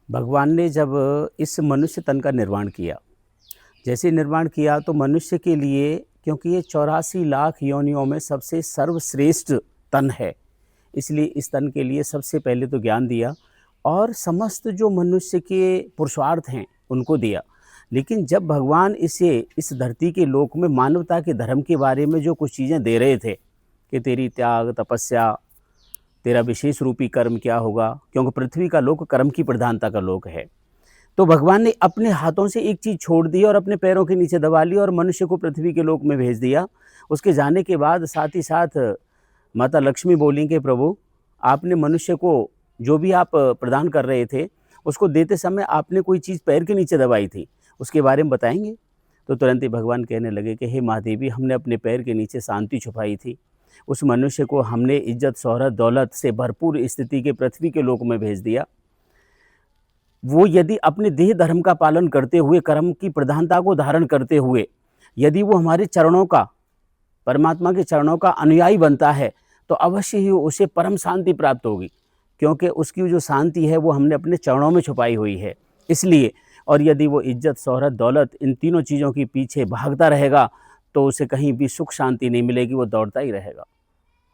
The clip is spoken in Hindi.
भगवान ने जब इस मनुष्य तन का निर्माण किया, जैसे निर्माण किया तो मनुष्य के लिए, क्योंकि ये 84 लाख योनियों में सबसे सर्वश्रेष्ठ तन है, इसलिए इस तन के लिए सबसे पहले तो ज्ञान दिया और समस्त जो मनुष्य के पुरुषार्थ हैं उनको दिया। लेकिन जब भगवान इसे इस धरती के लोक में मानवता के धर्म के बारे में जो कुछ चीज़ें दे रहे थे कि तेरी त्याग, तपस्या, तेरा विशेष रूपी कर्म क्या होगा, क्योंकि पृथ्वी का लोक कर्म की प्रधानता का लोक है। तो भगवान ने अपने हाथों से एक चीज़ छोड़ दी और अपने पैरों के नीचे दबा ली और मनुष्य को पृथ्वी के लोक में भेज दिया। उसके जाने के बाद साथ ही साथ माता लक्ष्मी बोली कि प्रभु, आपने मनुष्य को जो भी आप प्रदान कर रहे थे, उसको देते समय आपने कोई चीज़ पैर के नीचे दबाई थी, उसके बारे में बताएँगे? तो तुरंत ही भगवान कहने लगे कि हे महादेवी, हमने अपने पैर के नीचे शांति छुपाई थी। उस मनुष्य को हमने इज़्ज़त, शोहरत, दौलत से भरपूर स्थिति के पृथ्वी के लोक में भेज दिया। वो यदि अपने देह धर्म का पालन करते हुए, कर्म की प्रधानता को धारण करते हुए, यदि वो हमारे चरणों का, परमात्मा के चरणों का अनुयायी बनता है, तो अवश्य ही उसे परम शांति प्राप्त होगी, क्योंकि उसकी जो शांति है वो हमने अपने चरणों में छुपाई हुई है। इसलिए, और यदि वो इज़्ज़त, शोहरत, दौलत इन तीनों चीज़ों के पीछे भागता रहेगा, तो उसे कहीं भी सुख शांति नहीं मिलेगी, वो दौड़ता ही रहेगा।